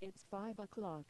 It's 5 o'clock.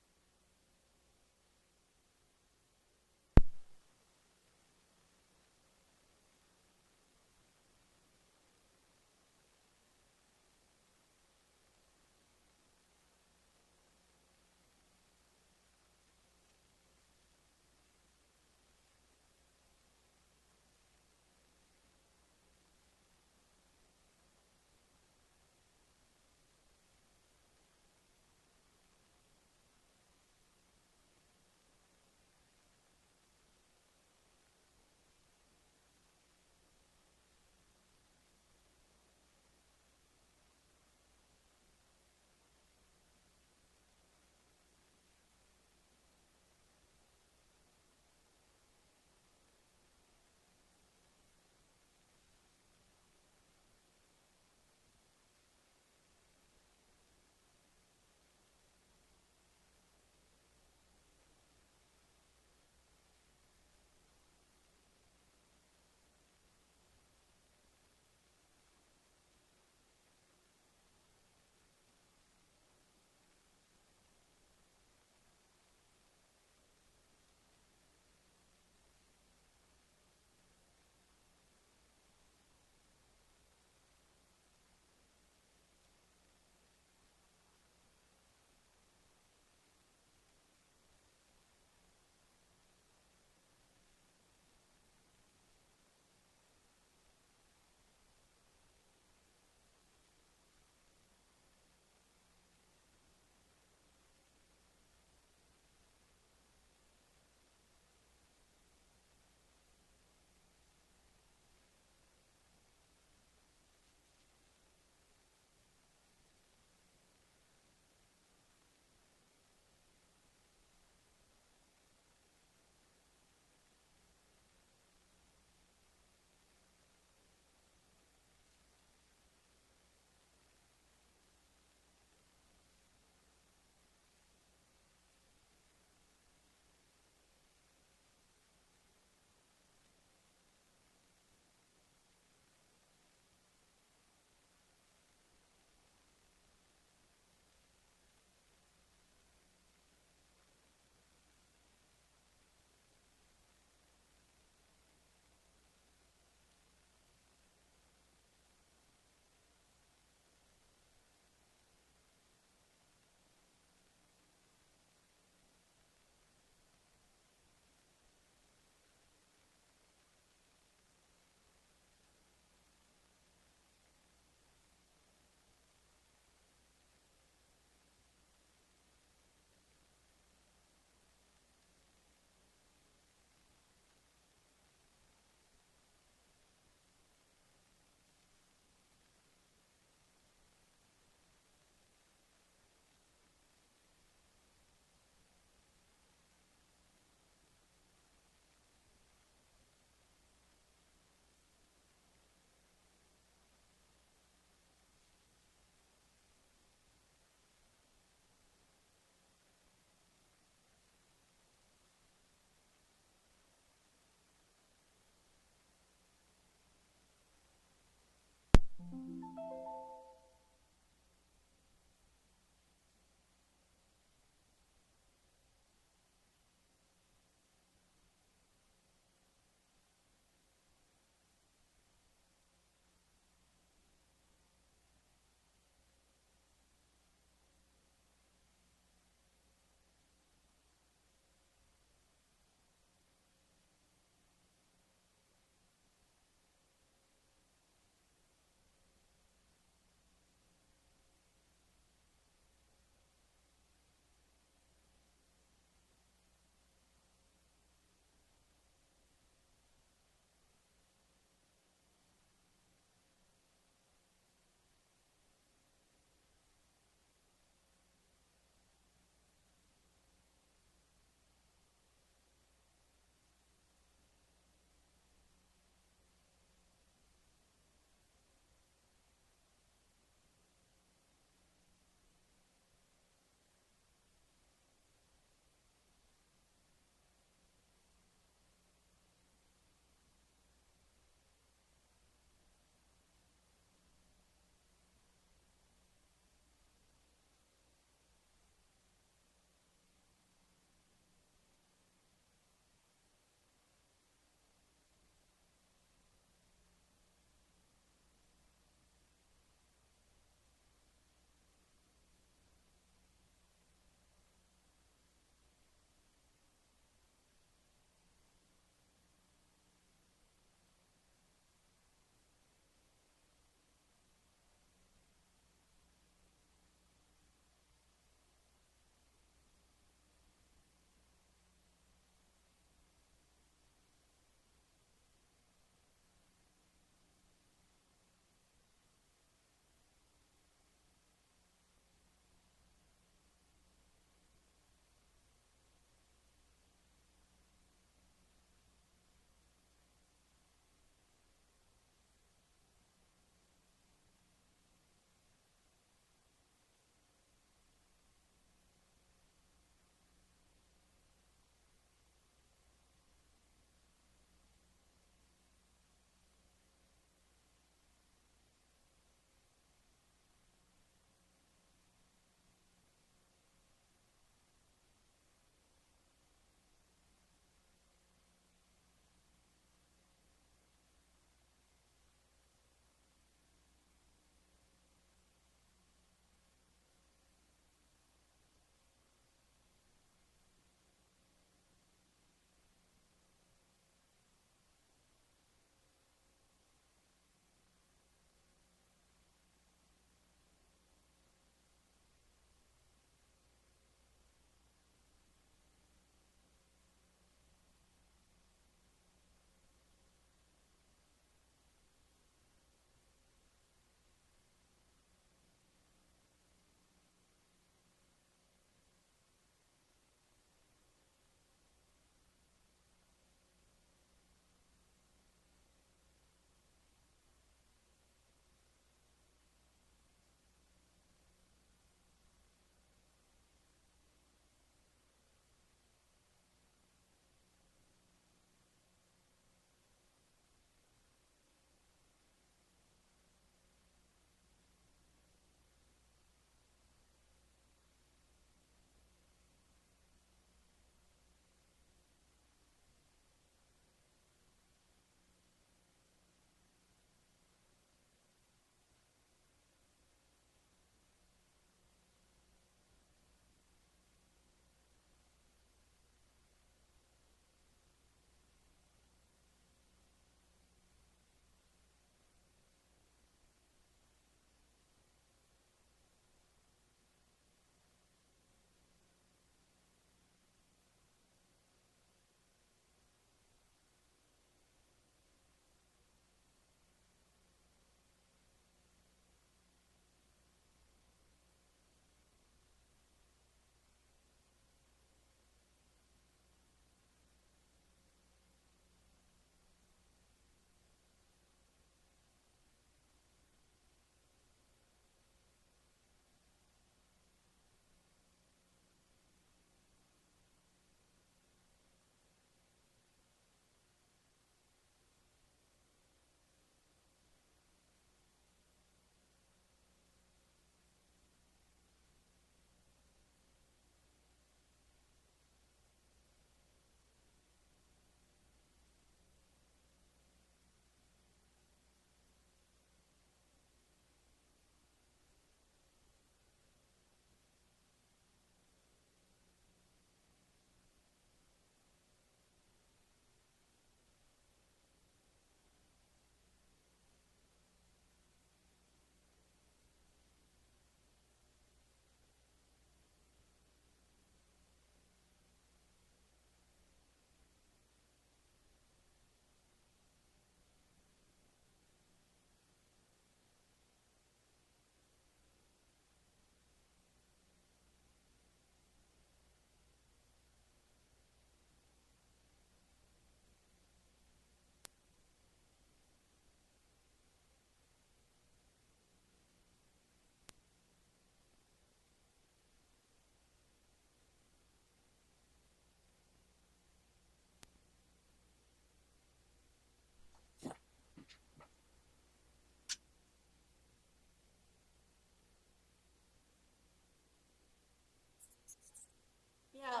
Yeah.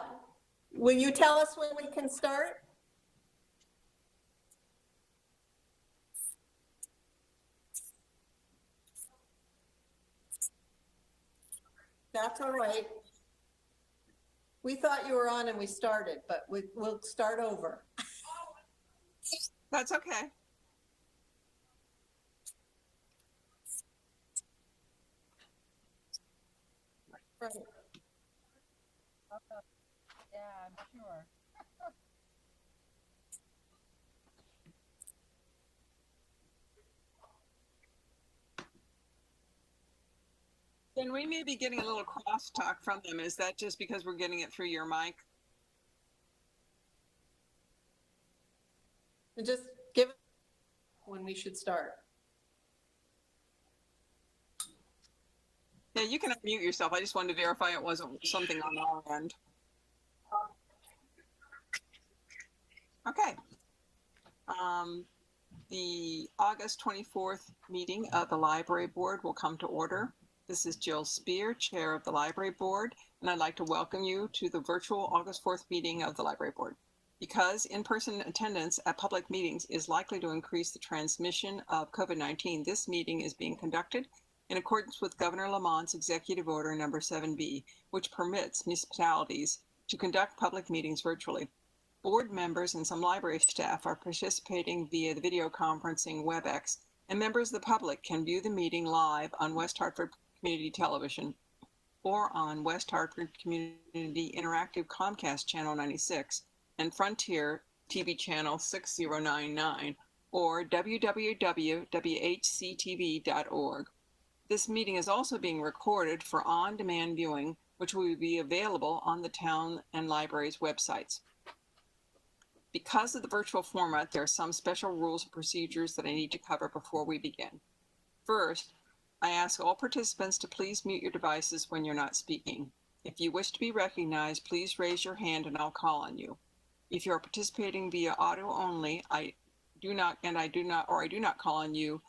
Will you tell us when we can start? That's all right. We thought you were on and we started, but we'll start over. That's okay. Right. Yeah, I'm sure. Then we may be getting a little crosstalk from them. Is that just because we're getting it through your mic? And just give it when we should start. Yeah, you can unmute yourself. I just wanted to verify it wasn't something on our end. Okay. The August 24th meeting of the Library Board will come to order. This is Jill Spear, Chair of the Library Board, and I'd like to welcome you to the virtual August 4th meeting of the Library Board. Because in-person attendance at public meetings is likely to increase the transmission of COVID-19, this meeting is being conducted in accordance with Governor Lamont's Executive Order Number 7B, which permits municipalities to conduct public meetings virtually. Board members and some library staff are participating via the video conferencing WebEx, and members of the public can view the meeting live on West Hartford Community Television or on West Hartford Community Interactive Comcast Channel 96 and Frontier TV Channel 6099 or www.whctv.org. This meeting is also being recorded for on-demand viewing, which will be available on the town and library's websites. Because of the virtual format, there are some special rules and procedures that I need to cover before we begin. First, I ask all participants to please mute your devices when you're not speaking. If you wish to be recognized, please raise your hand and I'll call on you. If you are participating via audio only, I do not call on you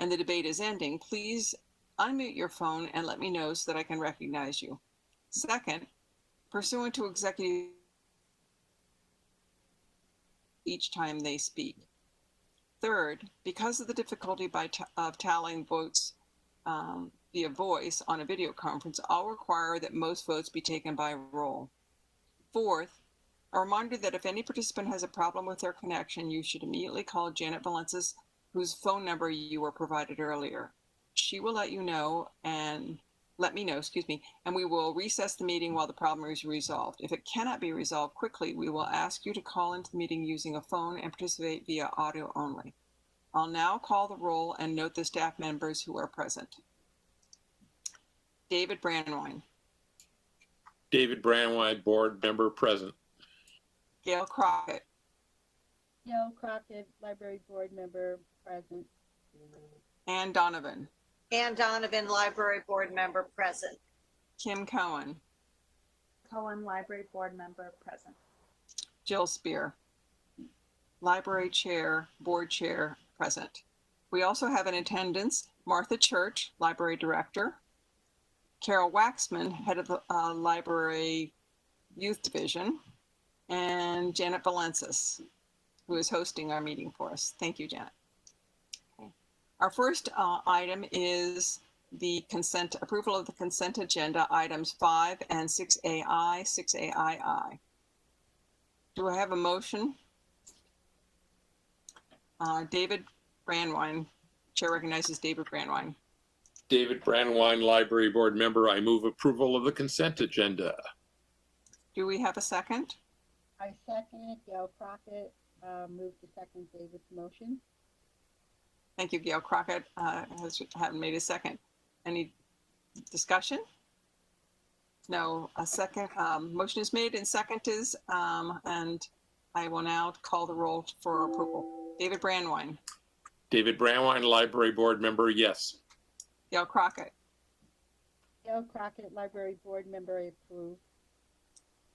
and the debate is ending, please unmute your phone and let me know so that I can recognize you. Second, pursuant to executive each time they speak. Third, because of the difficulty of tallying votes via voice on a video conference, I'll require that most votes be taken by roll. Fourth, a reminder that if any participant has a problem with their connection, you should immediately call Janet Valensis, whose phone number you were provided earlier. She will let me know, and we will recess the meeting while the problem is resolved. If it cannot be resolved quickly, we will ask you to call into the meeting using a phone and participate via audio only. I'll now call the roll and note the staff members who are present. David Brandwine. David Brandwine, board member, present. Gail Crockett. Gail Crockett, library board member, present. Ann Donovan. Ann Donovan, library board member, present. Kim Cohen. Cohen, library board member, present. Jill Spear. Library chair, board chair, present. We also have in attendance Martha Church, library director. Carol Waxman, head of the library youth division. And Janet Valensis, who is hosting our meeting for us. Thank you, Janet. Okay. Our first item is the approval of the consent agenda, items 5 and 6AI, 6AII. Do I have a motion? David Brandwine, Chair recognizes David Brandwine. David Brandwine, library board member. I move approval of the consent agenda. Do we have a second? I second it. Gail Crockett moved to second David's motion. Thank you, Gail Crockett haven't made a second. Any discussion? No, a second. Motion is made and second is, and I will now call the roll for approval. David Brandwine. David Brandwine, library board member, yes. Gail Crockett. Gail Crockett, library board member, approved.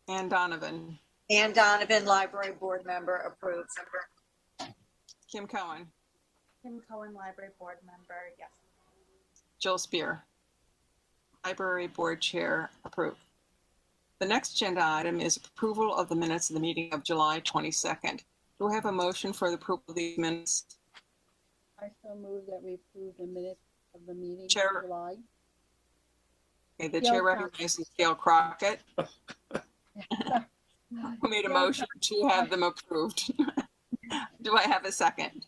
Ann Donovan. Ann Donovan, library board member, approved. Kim Cohen. Kim Cohen, library board member, yes. Jill Spear. Library board chair, approved. The next agenda item is approval of the minutes of the meeting of July 22nd. Do I have a motion for the approval of these minutes? I so move that we approve the minutes of the meeting Chair. in July. Okay, the Gail chair Crockett. recognizes Gail Crockett, who made a Gail motion to have them approved. Do I have a second?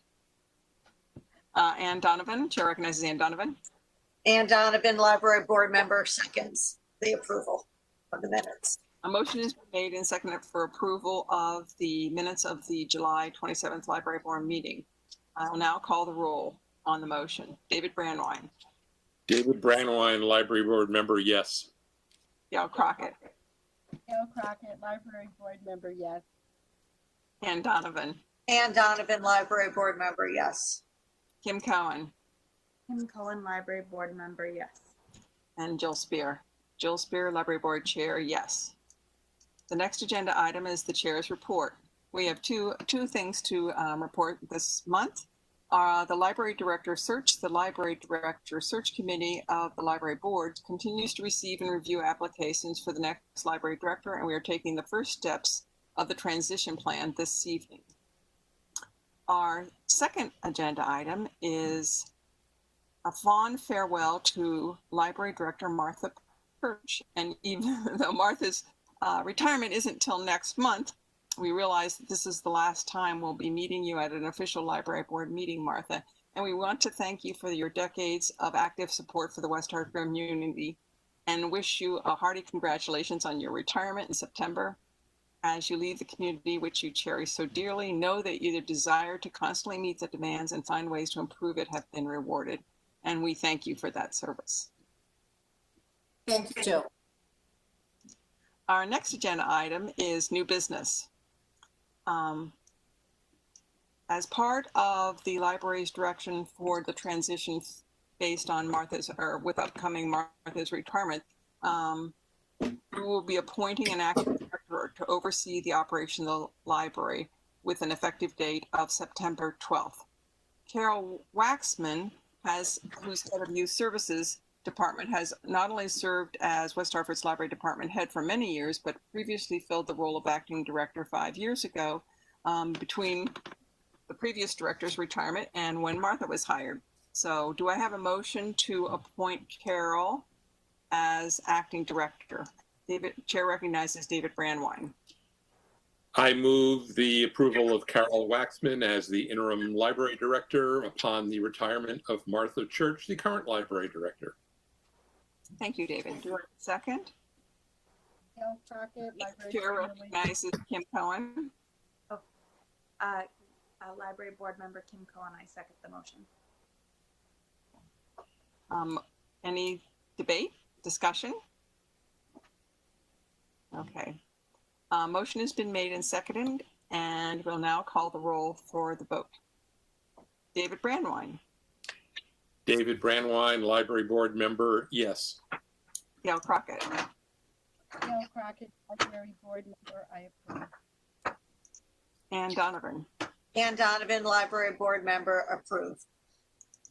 Ann Donovan, chair recognizes Ann Donovan. Ann Donovan, library board member, seconds the approval of the minutes. A motion is made and seconded for approval of the minutes of the July 27th library board meeting. I will now call the roll on the motion. David Brandwine, David Brandwine, library board member, yes. Gail Crockett, Gail Crockett, library board member, yes. Ann Donovan, Ann Donovan, library board member, yes. Kim Cohen, Kim Cohen, library board member, yes. and Jill Spear. Jill Spear, library board chair, yes. The next agenda item is the chair's report. We have two things to report this month. The library director search, the library director search committee of the library board continues to receive and review applications for the next library director, and we are taking the first steps of the transition plan this evening. Our second agenda item is a fond farewell to library director Martha Church. And even though Martha's retirement isn't till next month, we realize that this is the last time we'll be meeting you at an official library board meeting, Martha. And we want to thank you for your decades of active support for the West Hartford community and wish you a hearty congratulations on your retirement in September. As you leave the community which you cherish so dearly, know that your desire to constantly meet the demands and find ways to improve it have been rewarded. And we thank you for that service. Thank you, Jill. Our next agenda item is new business. As part of the library's direction for the transition based on with upcoming Martha's retirement, we will be appointing an acting director to oversee the operation of the library with an effective date of September 12th. Carol Waxman, who's head of youth services department, has not only served as West Hartford's library department head for many years, but previously filled the role of acting director 5 years ago, between the previous director's retirement and when Martha was hired. So do I have a motion to appoint Carol as acting director? Chair recognizes David Brandwine. I move the approval of Carol Waxman as the interim library director upon the retirement of Martha Church, the current library director. Thank you, David. Do I have a second? Gail Crockett, library Chair board member, recognizes Kim Cohen. Library board member Kim Cohen, I second the motion. Any debate, discussion? Okay. Motion has been made and seconded, and we'll now call the roll for the vote. David Brandwine, David Brandwine, library board member, yes. Gail Crockett, Gail Crockett, library board member, I approve. Ann Donovan, Ann Donovan, library board member, approved.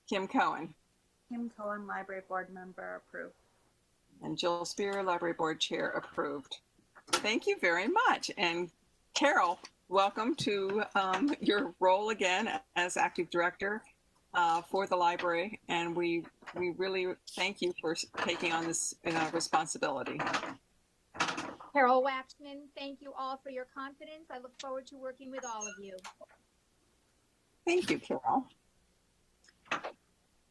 Kim Cohen, Kim Cohen, library board member, approved. and Jill Spear, library board chair, approved. Thank you very much. And Carol, welcome to your role again as active director for the library. And we really thank you for taking on this responsibility. Carol Waxman, thank you all for your confidence. I look forward to working with all of you. Thank you, Carol.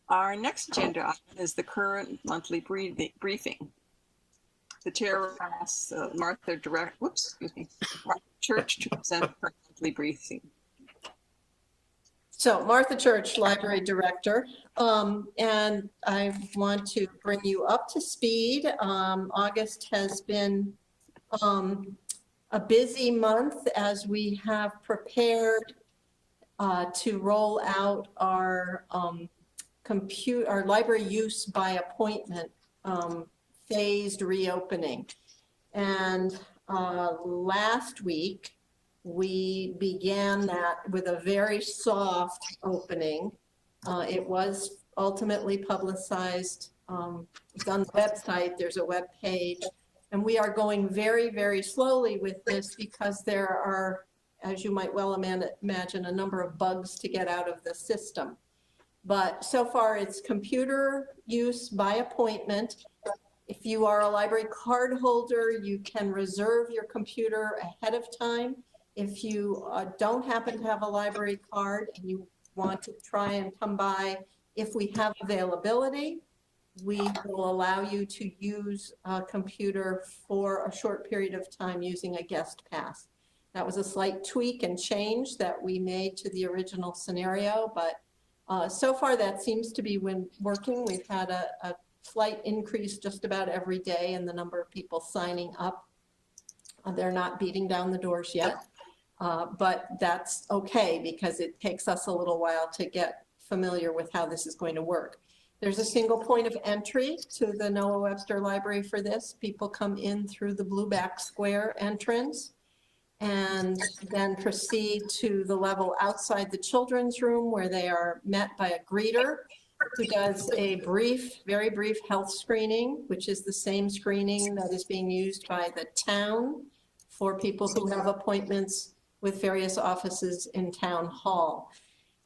Our next agenda item is the current monthly briefing. The chair asks Martha Church to present her monthly briefing. So Martha Church, library director, and I want to bring you up to speed. August has been a busy month as we have prepared to roll out our our library use by appointment phased reopening. And last week, we began that with a very soft opening. It was ultimately publicized. It's on the website. There's a web page And we are going very, very slowly with this because there are, as you might well imagine, a number of bugs to get out of the system. But so far it's computer use by appointment. If you are a library card holder, you can reserve your computer ahead of time. If you don't happen to have a library card and you want to try and come by, if we have availability, we will allow you to use a computer for a short period of time using a guest pass. That was a slight tweak and change that we made to the original scenario, but so far that seems to be working. We've had a slight increase just about every day in the number of people signing up. They're not beating down the doors yet, but that's okay because it takes us a little while to get familiar with how this is going to work. There's a single point of entry to the Noah Webster Library for this. People come in through the Blueback Square entrance and then proceed to the level outside the children's room where they are met by a greeter who does a very brief health screening, which is the same screening that is being used by the town for people who have appointments with various offices in town hall.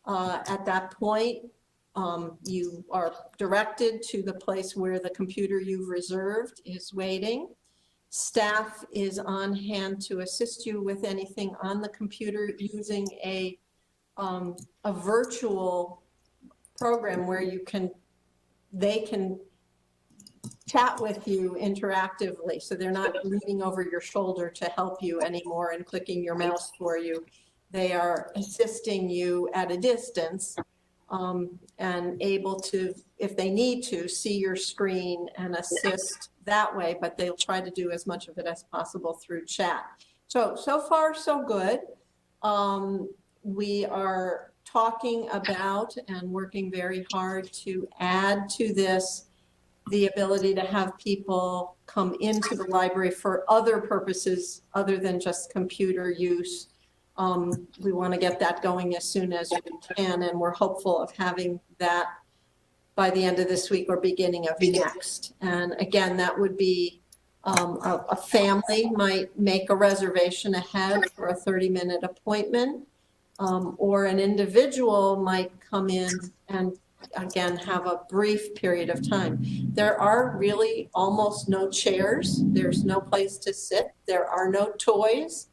At that point, you are directed to the place where the computer you've reserved is waiting. Staff is on hand to assist you with anything on the computer using a virtual program where they can chat with you interactively. So they're not leaning over your shoulder to help you anymore and clicking your mouse for you. They are assisting you at a distance and able to, if they need to, see your screen and assist that way, but they'll try to do as much of it as possible through chat. So far, so good. We are talking about and working very hard to add to this the ability to have people come into the library for other purposes other than just computer use. We want to get that going as soon as we can, and we're hopeful of having that by the end of this week or beginning of next. And again, that would be a family might make a reservation ahead for a 30-minute appointment, or an individual might come in and again have a brief period of time. There are really almost no chairs. There's no place to sit. There are no toys.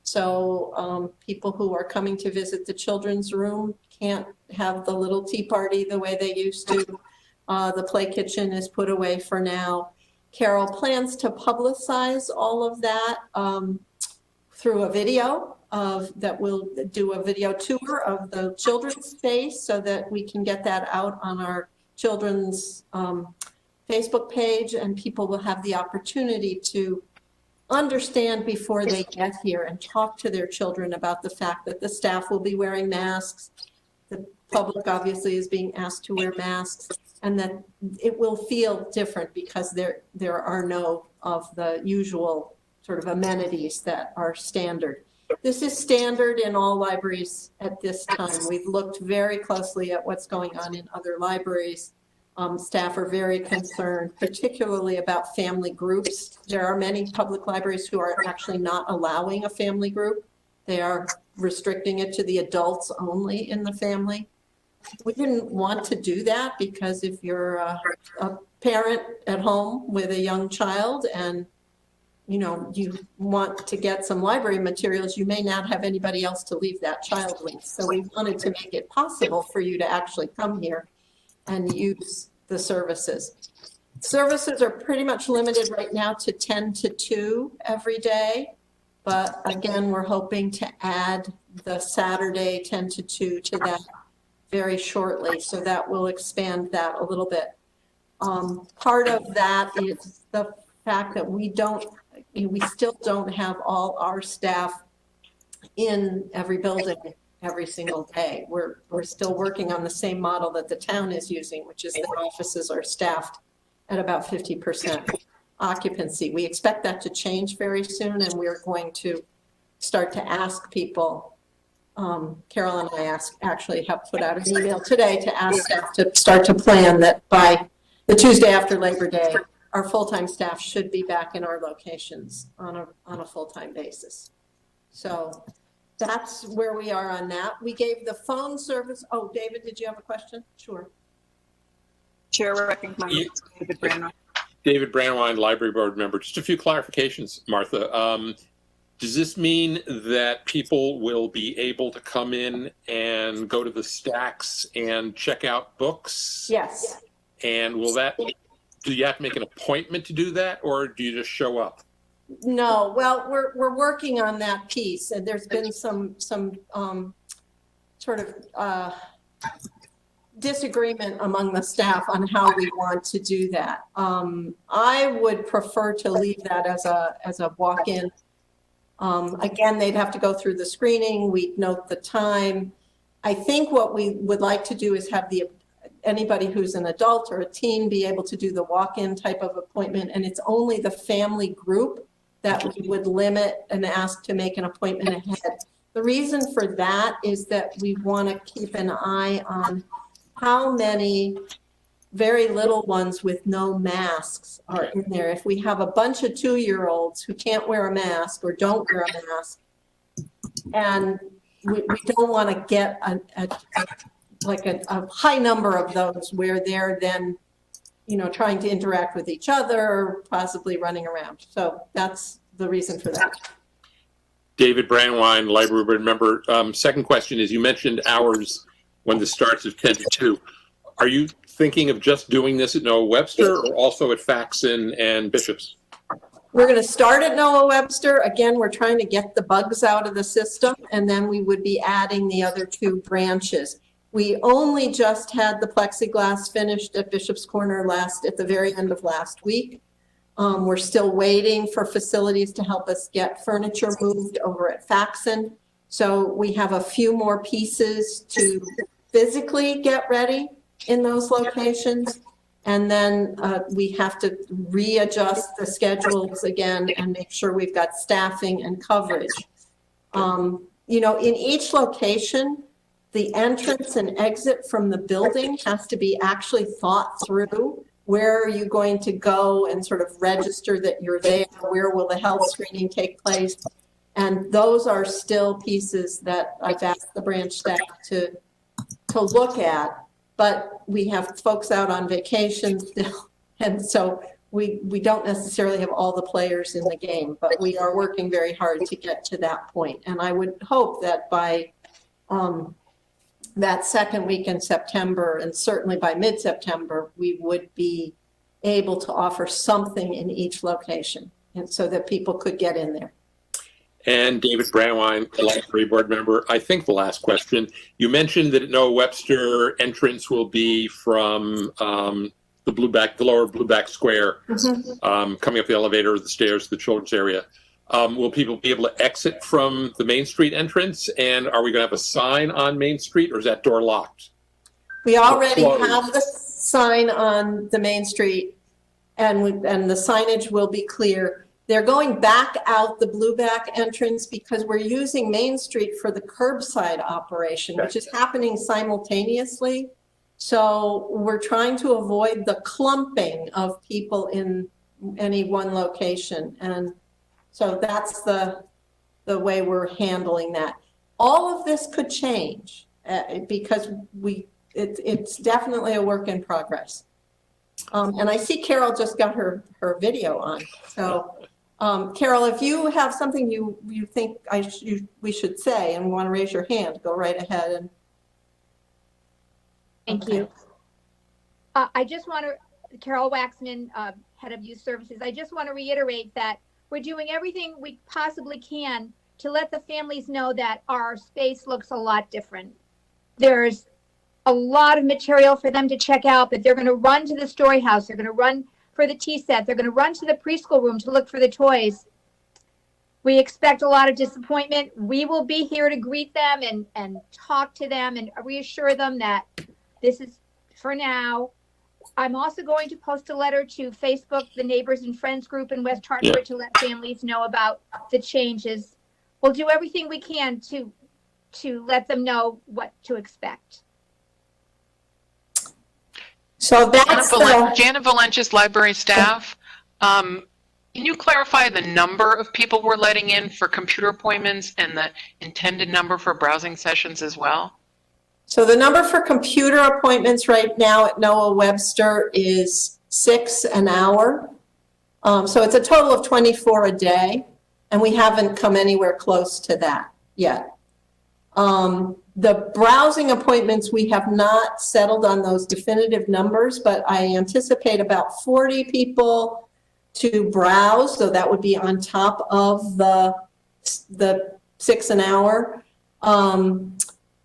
So people who are coming to visit the children's room can't have the little tea party the way they used to. The play kitchen is put away for now. Carol plans to publicize all of that through a video that we'll do a video tour of the children's space so that we can get that out on our children's Facebook page, and people will have the opportunity to understand before they get here and talk to their children about the fact that the staff will be wearing masks. The public obviously is being asked to wear masks, and that it will feel different because there are no of the usual sort of amenities that are standard. This is standard in all libraries at this time. We've looked very closely at what's going on in other libraries. Staff are very concerned, particularly about family groups. There are many public libraries who are actually not allowing a family group. They are restricting it to the adults only in the family. We didn't want to do that because if you're a parent at home with a young child and you want to get some library materials, you may not have anybody else to leave that child with. So we wanted to make it possible for you to actually come here and use the services. Services are pretty much limited right now to 10 to 2 every day. But again, we're hoping to add the Saturday 10 to 2 to that very shortly. So that will expand that a little bit. Part of that is the fact that we still don't have all our staff in every building every single day. We're still working on the same model that the town is using, which is that offices are staffed at about 50% occupancy. We expect that to change very soon, and we're going to start to ask people. Carol and I actually have put out an email today to ask staff to start to plan that by the Tuesday after Labor Day, our full-time staff should be back in our locations on a full-time basis. So that's where we are on that. We gave the phone service. Oh, David, did you have a question? Sure. Chair recognizes David Brandon. David Brandwine, Library Board Member. Just a few clarifications, Martha. Does this mean that people will be able to come in and go to the stacks and check out books? Yes. And do you have to make an appointment to do that, or do you just show up? No, well, we're working on that piece, and there's been some sort of disagreement among the staff on how we want to do that. I would prefer to leave that as a walk-in. Again, they'd have to go through the screening. We'd note the time. I think what we would like to do is have anybody who's an adult or a teen be able to do the walk-in type of appointment, and it's only the family group that we would limit and ask to make an appointment ahead. The reason for that is that we want to keep an eye on how many very little ones with no masks are in there. If we have a bunch of 2-year-olds who can't wear a mask or don't wear a mask, and we don't want to get a high number of those where they're then, trying to interact with each other, possibly running around. So that's the reason for that. David Brandwine, Library Board Member. Second question is, you mentioned hours when this starts at 10 to 2. Are you thinking of just doing this at Noah Webster or also at Faxon and Bishops? We're going to start at Noah Webster. Again, we're trying to get the bugs out of the system, and then we would be adding the other 2 branches. We only just had the plexiglass finished at Bishop's Corner at the very end of last week. We're still waiting for facilities to help us get furniture moved over at Faxon. So we have a few more pieces to physically get ready in those locations. And then we have to readjust the schedules again and make sure we've got staffing and coverage. In each location, the entrance and exit from the building has to be actually thought through. Where are you going to go and sort of register that you're there? Where will the health screening take place? And those are still pieces that I've asked the branch staff to look at. But we have folks out on vacation still, and so we don't necessarily have all the players in the game, but we are working very hard to get to that point. And I would hope that by that second week in September, and certainly by mid-September, we would be able to offer something in each location, and so that people could get in there. And David Brandwine, Library Board Member. I think the last question, you mentioned that at Noah Webster entrance will be from the lower Blueback Square, coming up the elevator or the stairs to the children's area. Will people be able to exit from the Main Street entrance? And are we going to have a sign on Main Street, or is that door locked? We already have the sign on the Main Street, and the signage will be clear. They're going back out the Blueback entrance because we're using Main Street for the curbside operation, which is happening simultaneously. So we're trying to avoid the clumping of people in any one location. And so that's the way we're handling that. All of this could change because it's definitely a work in progress. And I see Carol just got her video on. So Carol, if you have something you think we should say and want to raise your hand, go right ahead. And Thank you. I just want to, Carol Waxman, Head of Youth Services, I just want to reiterate that we're doing everything we possibly can to let the families know that our space looks a lot different. There's a lot of material for them to check out, but they're going to run to the story house. They're going to run for the tea set. They're going to run to the preschool room to look for the toys. We expect a lot of disappointment. We will be here to greet them and talk to them and reassure them that this is for now. I'm also going to post a letter to Facebook, the Neighbors and Friends group in West Hartford, to let families know about the changes. We'll do everything we can to let them know what to expect. So that's Janet Valentis, library staff. Can you clarify the number of people we're letting in for computer appointments and the intended number for browsing sessions as well? So the number for computer appointments right now at Noah Webster is 6 an hour. So it's a total of 24 a day, and we haven't come anywhere close to that yet. The browsing appointments, we have not settled on those definitive numbers, but I anticipate about 40 people to browse, so that would be on top of the 6 an hour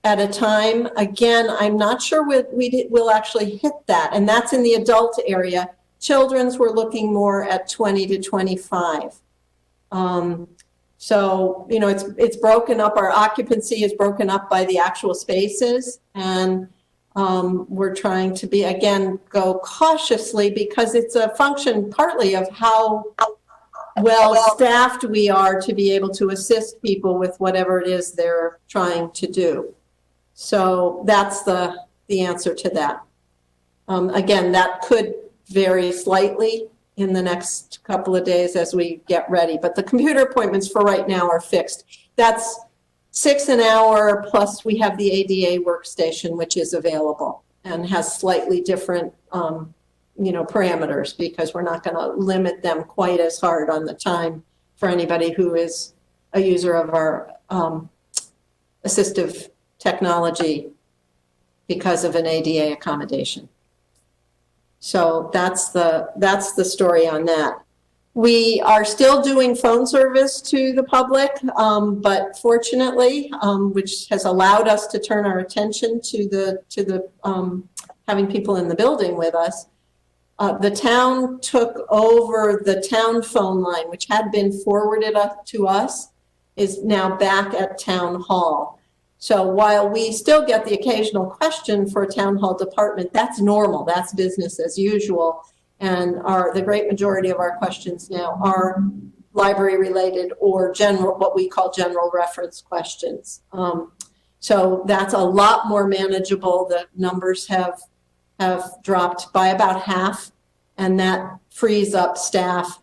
at a time. Again, I'm not sure we'll actually hit that, and that's in the adult area. Children's, we're looking more at 20 to 25. So, you know, it's broken up. Our occupancy is broken up by the actual spaces, and we're trying to go cautiously because it's a function partly of how well staffed we are to be able to assist people with whatever it is they're trying to do. So that's the answer to that. Again, that could vary slightly in the next couple of days as we get ready. But the computer appointments for right now are fixed. That's 6 an hour, plus we have the ADA workstation, which is available and has slightly different, parameters, because we're not going to limit them quite as hard on the time for anybody who is a user of our assistive technology because of an ADA accommodation. So that's the story on that. We are still doing phone service to the public, but fortunately, which has allowed us to turn our attention to the having people in the building with us. The town took over the town phone line, which had been forwarded up to us, is now back at town hall. So while we still get the occasional question for a town hall department, that's normal, that's business as usual. And the great majority of our questions now are library related or what we call general reference questions. So that's a lot more manageable. The numbers have dropped by about half, and that frees up staff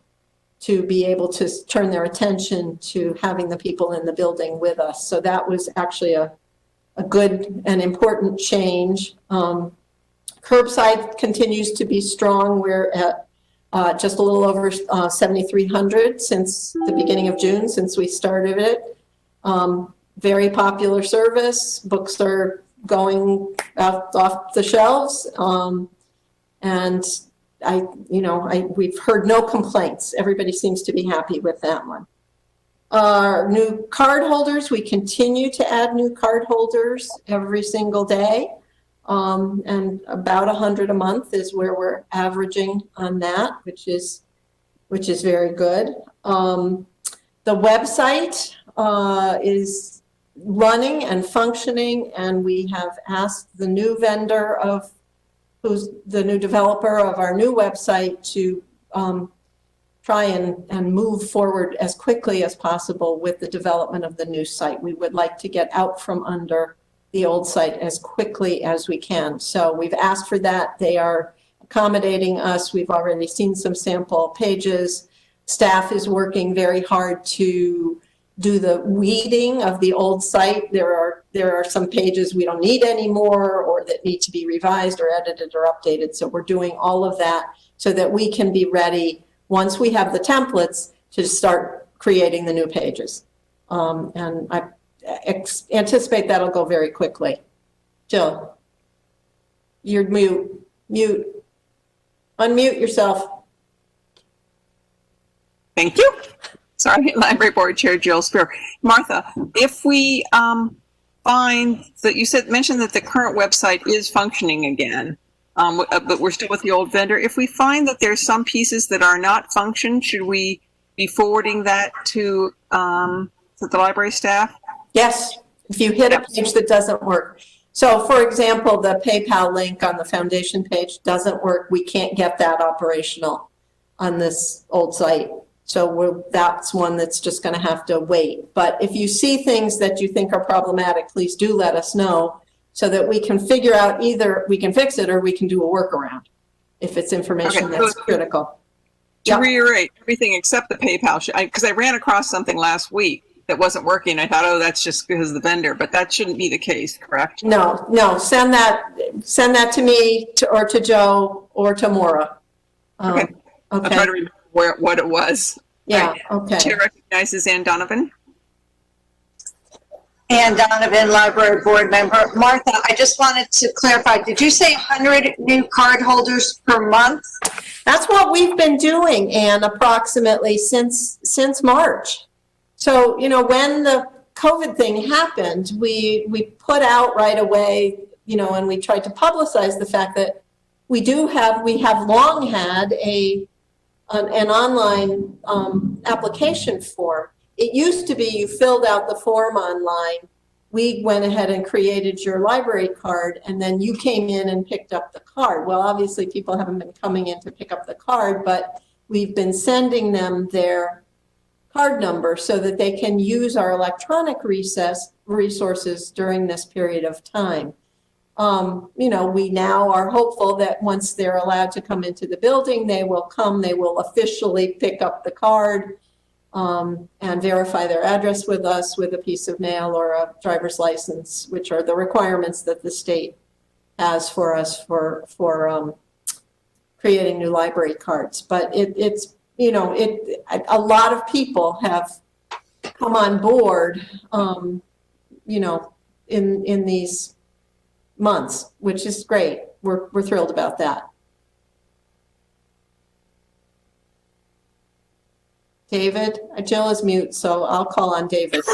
to be able to turn their attention to having the people in the building with us. So that was actually a good and important change. Curbside continues to be strong. We're at just a little over 7,300 since the beginning of June, since we started it. Very popular service. Books are going off the shelves. And we've heard no complaints. Everybody seems to be happy with that one. Our new card holders, we continue to add new card holders every single day. And about 100 a month is where we're averaging on that, which is very good. The website is running and functioning, and we have asked the new vendor who's the new developer of our new website to try and move forward as quickly as possible with the development of the new site. We would like to get out from under the old site as quickly as we can. So we've asked for that. They are accommodating us. We've already seen some sample pages. Staff is working very hard to do the weeding of the old site. There are some pages we don't need anymore or that need to be revised or edited or updated. So we're doing all of that so that we can be ready once we have the templates to start creating the new pages. And I anticipate that'll go very quickly. Jill, you're mute. Unmute yourself. Thank you. Sorry, Library Board Chair Jill Spear. Martha, if we find that you mentioned that the current website is functioning again, but we're still with the old vendor. If we find that there's some pieces that are not function, should we be forwarding that to the library staff? Yes, if you hit a page that doesn't work. So for example, the PayPal link on the foundation page doesn't work. We can't get that operational on this old site. So that's one that's just going to have to wait. But if you see things that you think are problematic, please do let us know so that we can figure out either we can fix it or we can do a workaround if it's information that's critical. To Yep. reiterate, everything except the PayPal, because I ran across something last week that wasn't working. I thought, oh, that's just because of the vendor, but that shouldn't be the case, correct? No, send that to me or to Joe or to Maura. Okay. I'll try Okay, to remember what it was. yeah, Right. okay. Chair recognizes Ann Donovan. And Donovan, library board member. Martha, I just wanted to clarify, did you say 100 new card holders per month? That's what we've been doing, Anne, approximately since March. So, when the COVID thing happened, we put out right away, and we tried to publicize the fact that we have long had an online application form. It used to be you filled out the form online. We went ahead and created your library card, and then you came in and picked up the card. Well, obviously people haven't been coming in to pick up the card, but we've been sending them their card number so that they can use our electronic resources during this period of time. We now are hopeful that once they're allowed to come into the building, they will officially pick up the card and verify their address with us with a piece of mail or a driver's license, which are the requirements that the state has for us for creating new library cards. But it's a lot of people have come on board, in these months, which is great. We're thrilled about that. David, Jill is mute, so I'll call on David.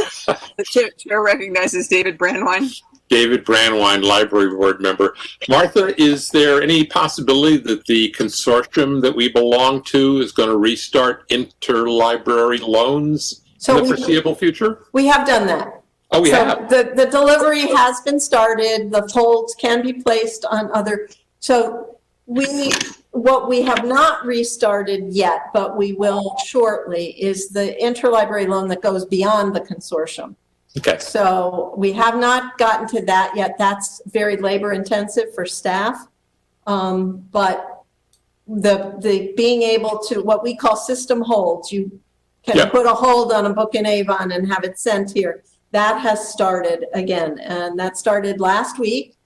The chair recognizes David Brandwine. David Brandwine, library board member. Martha, is there any possibility that the consortium that we belong to is going to restart interlibrary loans in the foreseeable future? We have done that. Oh, we have. The delivery has been started. The holds can be placed on other. So what we have not restarted yet, but we will shortly, is the interlibrary loan that goes beyond the consortium. Okay. So we have not gotten to that yet. That's very labor intensive for staff. But the being able to, what we call system holds, you can put a hold on a book in Avon and have it sent here. That has started again, and that started last week.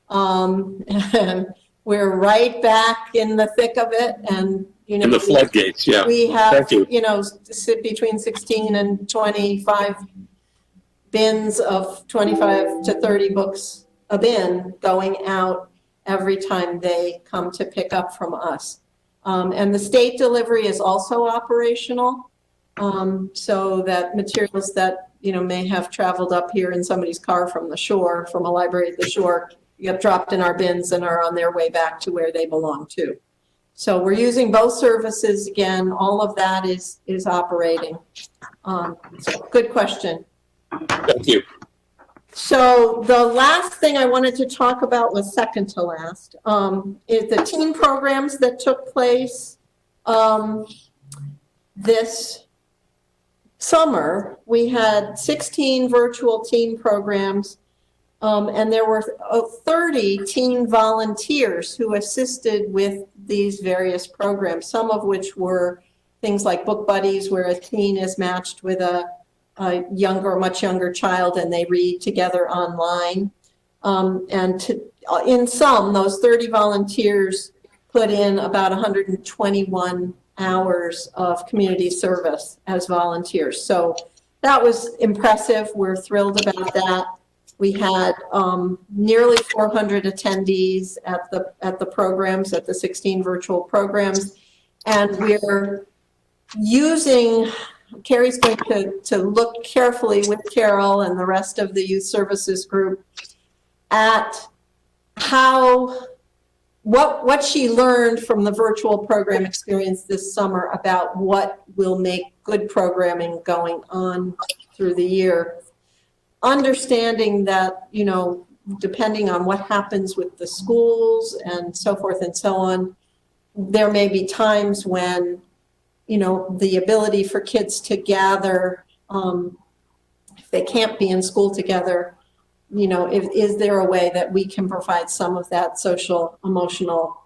And we're right back in the thick of it, and in the floodgates, yeah. We have, Thank you. Sit between 16 and 25 bins of 25 to 30 books a bin going out every time they come to pick up from us. And the state delivery is also operational, so that materials that may have traveled up here in somebody's car from the shore, from a library at the shore, get dropped in our bins and are on their way back to where they belong to. So we're using both services again. All of that is operating. So good question. Thank you. So the last thing I wanted to talk about was second to last, is the teen programs that took place this summer. We had 16 virtual teen programs. And there were 30 teen volunteers who assisted with these various programs, some of which were things like book buddies, where a teen is matched with a much younger child, and they read together online. In sum, those 30 volunteers put in about 121 hours of community service as volunteers. So that was impressive. We're thrilled about that. We had nearly 400 attendees at the programs, at the 16 virtual programs, and we're using. Carrie's going to look carefully with Carol and the rest of the youth services group at what she learned from the virtual program experience this summer about what will make good programming going on through the year. Understanding that, depending on what happens with the schools and so forth and so on, there may be times when, the ability for kids to gather, if they can't be in school together, is there a way that we can provide some of that social, emotional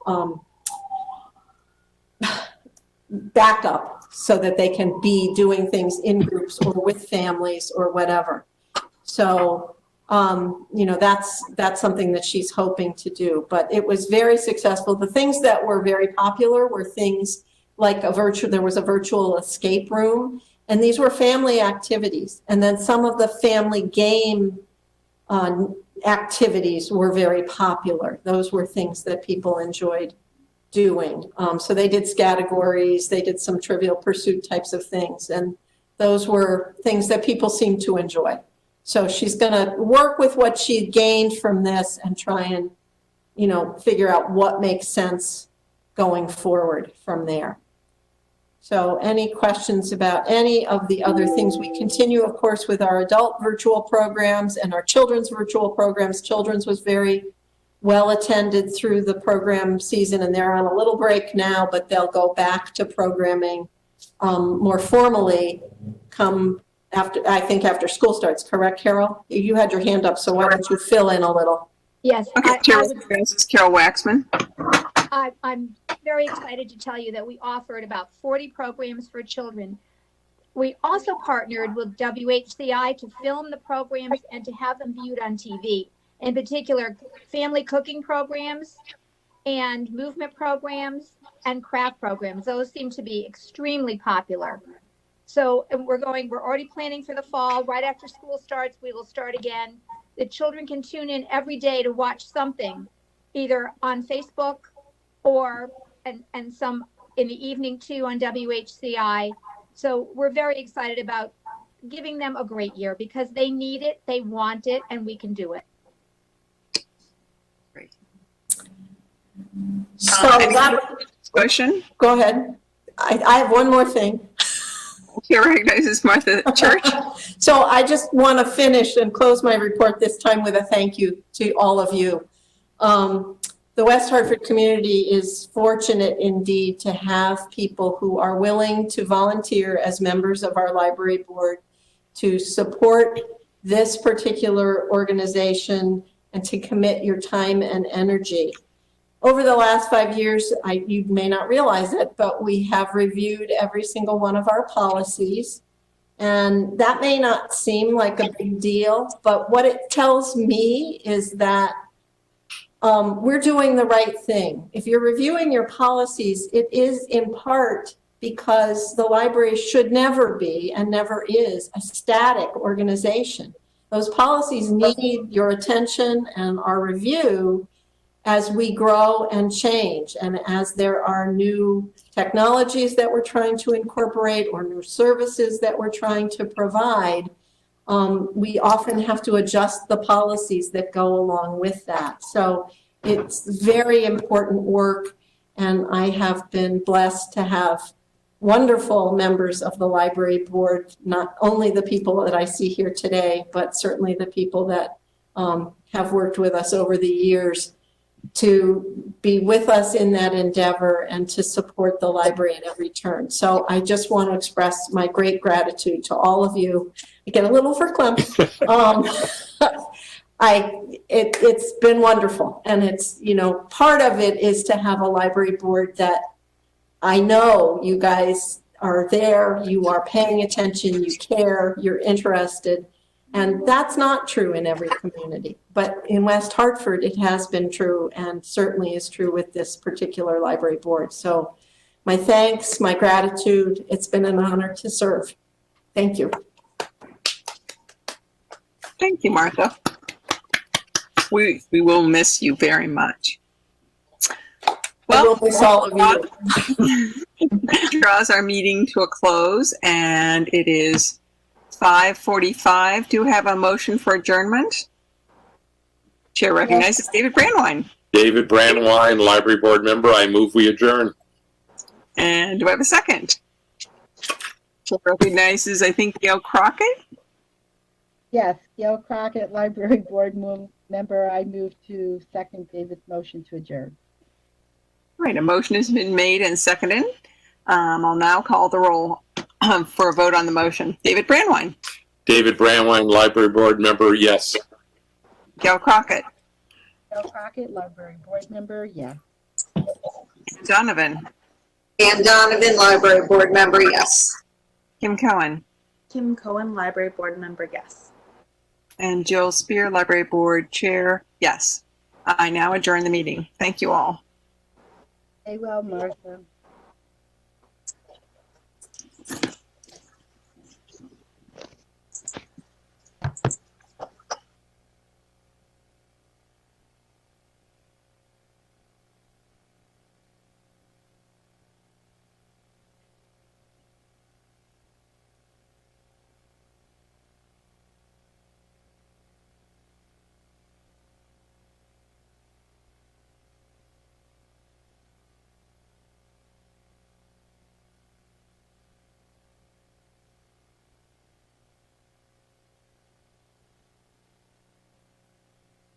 backup so that they can be doing things in groups or with families or whatever. So, that's something that she's hoping to do, but it was very successful. The things that were very popular were things like there was a virtual escape room, and these were family activities. And then some of the family game activities were very popular. Those were things that people enjoyed doing. So they did categories, they did some Trivial Pursuit types of things, and those were things that people seemed to enjoy. So she's going to work with what she gained from this and try and, figure out what makes sense going forward from there. So any questions about any of the other things? We continue, of course, with our adult virtual programs and our children's virtual programs. Children's was very well attended through the program season, and they're on a little break now, but they'll go back to programming more formally come after school starts. Correct, Carol? You had your hand up, so why don't you fill in a little? Yes. Okay, this is Carol Waxman. I'm very excited to tell you that we offered about 40 programs for children. We also partnered with WHCI to film the programs and to have them viewed on TV. In particular, family cooking programs and movement programs and craft programs. Those seem to be extremely popular. So we're already planning for the fall. Right after school starts, we will start again. The children can tune in every day to watch something, either on Facebook or and some in the evening too on WHCI. So we're very excited about giving them a great year because they need it, they want it, and we can do it. Great. So Question? go ahead. I have one more thing. Chair recognizes Martha Church. So I just want to finish and close my report this time with a thank you to all of you. The West Hartford community is fortunate indeed to have people who are willing to volunteer as members of our library board to support this particular organization and to commit your time and energy. Over the last 5 years, you may not realize it, but we have reviewed every single one of our policies. And that may not seem like a big deal, but what it tells me is that we're doing the right thing. If you're reviewing your policies, it is in part because the library should never be and never is a static organization. Those policies need your attention and our review as we grow and change, and as there are new technologies that we're trying to incorporate or new services that we're trying to provide, we often have to adjust the policies that go along with that. So it's very important work, and I have been blessed to have wonderful members of the library board, not only the people that I see here today, but certainly the people that have worked with us over the years to be with us in that endeavor and to support the library at every turn. So I just want to express my great gratitude to all of you. I get a little verklempt. It's been wonderful. And it's, part of it is to have a library board that I know you guys are there, you are paying attention, you care, you're interested. And that's not true in every community. But in West Hartford, it has been true, and certainly is true with this particular library board. So my thanks, my gratitude. It's been an honor to serve. Thank you. Thank you, Martha. We will miss you very much. I will miss all of you. That draws our meeting to a close, and it is 5:45. Do you have a motion for adjournment? Chair recognizes David Brandwine. David Brandwine, library board member. I move we adjourn. And do I have a second? Chair recognizes, I think, Gail Crockett. Yes, Gail Crockett, library board member. I move to second David's motion to adjourn. Right, a motion has been made and seconded. I'll now call the roll for a vote on the motion. David Brandwine. David Brandwine, library board member, yes. Gail Crockett. Gail Crockett, library board member, yes. Donovan. Dan Donovan, Library Board Member, yes. Kim Cohen, Kim Cohen, Library Board Member, yes. and Jill Spear, Library Board Chair, yes. I now adjourn the meeting. Thank you all. Stay well, Martha.